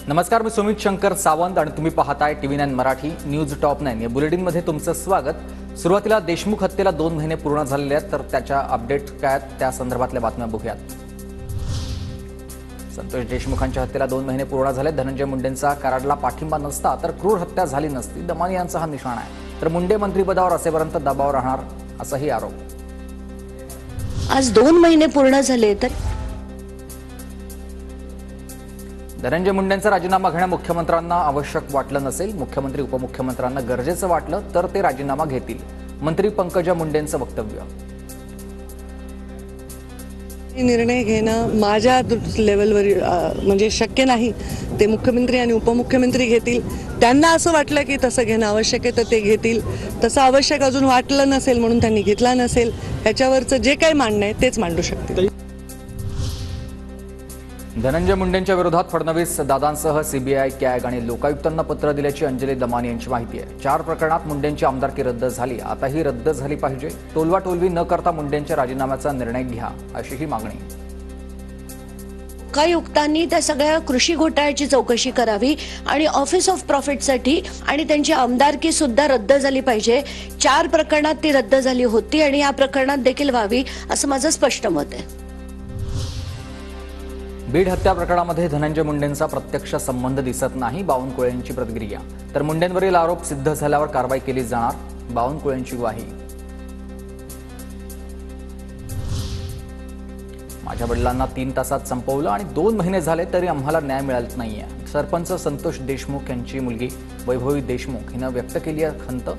नमस्कार, मी सुमित शंकर सावंत आणि तुम्ही पाहताय TV9 मराठी न्यूज टॉप 9 या बुलेटिनमध्ये तुमचं स्वागत। सुरुवातीला देशमुख हत्येला 2 महिने पूर्ण झालेले आहेत, तर त्याच्या अपडेट काय त्या संदर्भातल्या बातम्या बघूयात। संतोष देशमुखांच्या हत्येला 2 महिने पूर्ण झाले। धनंजय मुंडेंचा कराडला पाठिंबा नसता तर क्रूर हत्या झाली नसती, दमानी यांचा हा निशाणा आहे। तर मुंडे मंत्रिपदावर असेपर्यंत दबाव राहणार असाही आरोप। आज 2 महिने पूर्ण झाले तर धनंजय मुंडेंचा राजीनामा घेणं मुख्यमंत्र्यांना आवश्यक वाटलं नसेल, मुख्यमंत्री उपमुख्यमंत्र्यांना गरजेचं वाटलं तर ते राजीनामा घेतील, मंत्री पंकजा मुंडेंचं वक्तव्य। निर्णय घेणं माझ्या लेवलवर म्हणजे शक्य नाही, ते मुख्यमंत्री आणि उपमुख्यमंत्री घेतील। त्यांना असं वाटलं की तसं घेणं आवश्यक आहे तर ते घेतील, तसं आवश्यक अजून वाटलं नसेल म्हणून त्यांनी घेतला नसेल, ह्याच्यावरचं जे काही मांडणं आहे तेच मांडू शकतील। धनंजय मुंडेंच्या विरोधात फडणवीस दादांसह सीबीआय, कॅग आणि लोकायुक्तांना पत्र दिल्याची अंजली दमानी यांची माहिती आहे। 4 प्रकरणात मुंडेंची आमदारकी रद्द झाली, आताही रद्द झाली पाहिजे। टोलवाटोलवी न करता मुंडेंच्या राजीनाम्याचा निर्णय घ्या, अशीही मागणी। लोकायुक्तांनी त्या सगळ्या कृषी घोटाळ्याची चौकशी करावी आणि ऑफिस ऑफ प्रॉफिटसाठी आणि त्यांची आमदारकी सुद्धा रद्द झाली पाहिजे। 4 प्रकरणात ती रद्द झाली होती आणि या प्रकरणात देखील व्हावी, असं माझं स्पष्ट मत आहे। बीड हत्या प्रकरणामध्ये धनंजय मुंडेंचा प्रत्यक्ष संबंध दिसत नाही, बावनकुळेंची प्रतिक्रिया। तर मुंडेंवरील आरोप सिद्ध झाल्यावर कारवाई केली जाणार, बावनकुळेंची ग्वाही। माझ्या वडिलांना 3 तासात संपवलं आणि 2 महिने झाले तरी आम्हाला न्याय मिळत नाहीये। सरपंच संतोष देशमुख यांची मुलगी वैभवी देशमुख हिनं व्यक्त केली आहे खंत।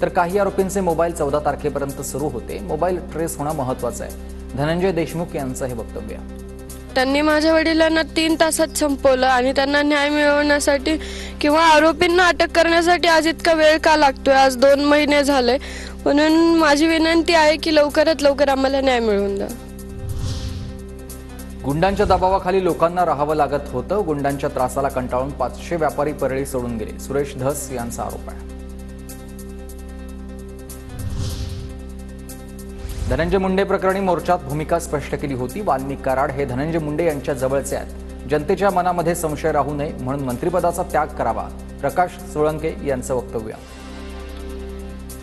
तर काही आरोपींचे मोबाईल 14 तारखेपर्यंत सुरू होते, मोबाईल ट्रेस होणं महत्त्वाचं आहे, धनंजय देशमुख यांचं हे वक्तव्य। त्यांनी माझ्या वडिलांना 3 तासात संपवलं आणि त्यांना न्याय मिळवण्यासाठी किंवा आरोपींना अटक करण्यासाठी आज इतका वेळ का लागतोय? आज 2 महिने झाले, म्हणून माझी विनंती आहे की लवकरात लवकर आम्हाला न्याय मिळवून द्या। गुंडांच्या दबावाखाली लोकांना राहावं लागत होतं, गुंडांच्या त्रासाला कंटाळून 500 व्यापारी परळी सोडून गेले, सुरेश धस यांचा आरोप आहे। धनंजय मुंडे प्रकरणी मोर्चात भूमिका स्पष्ट केली होती। वाल्मिक कराड हे धनंजय मुंडे यांच्या जवळचे आहेत, जनतेच्या मनामध्ये संशय राहू नये म्हणून मंत्रिपदाचा त्याग करावा, प्रकाश सोळंके यांचं वक्तव्य।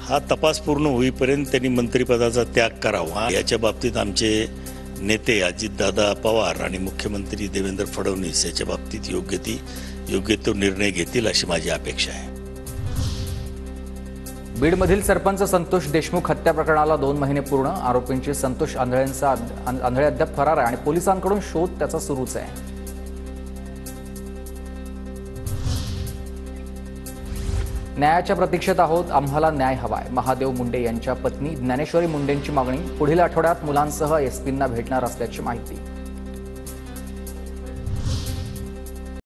हा तपास पूर्ण होईपर्यंत त्यांनी मंत्रिपदाचा त्याग करावा, याच्या बाबतीत आमचे नेते अजितदादा पवार आणि मुख्यमंत्री देवेंद्र फडणवीस याच्या बाबतीत योग्य तो निर्णय घेतील अशी माझी अपेक्षा आहे। बीडमधील सरपंच संतोष देशमुख हत्या प्रकरणाला 2 महिने पूर्ण, आरोपींची संतोष आंधळे अद्याप फरार आहे आणि पोलिसांकडून शोध त्याचा सुरूच आहे। न्यायाच्या प्रतीक्षेत आहोत, आम्हाला न्याय हवाय, महादेव मुंडे यांच्या पत्नी ज्ञानेश्वरी मुंडेंची मागणी। पुढील आठवड्यात मुलांसह एसपींना भेटणार असल्याची माहिती।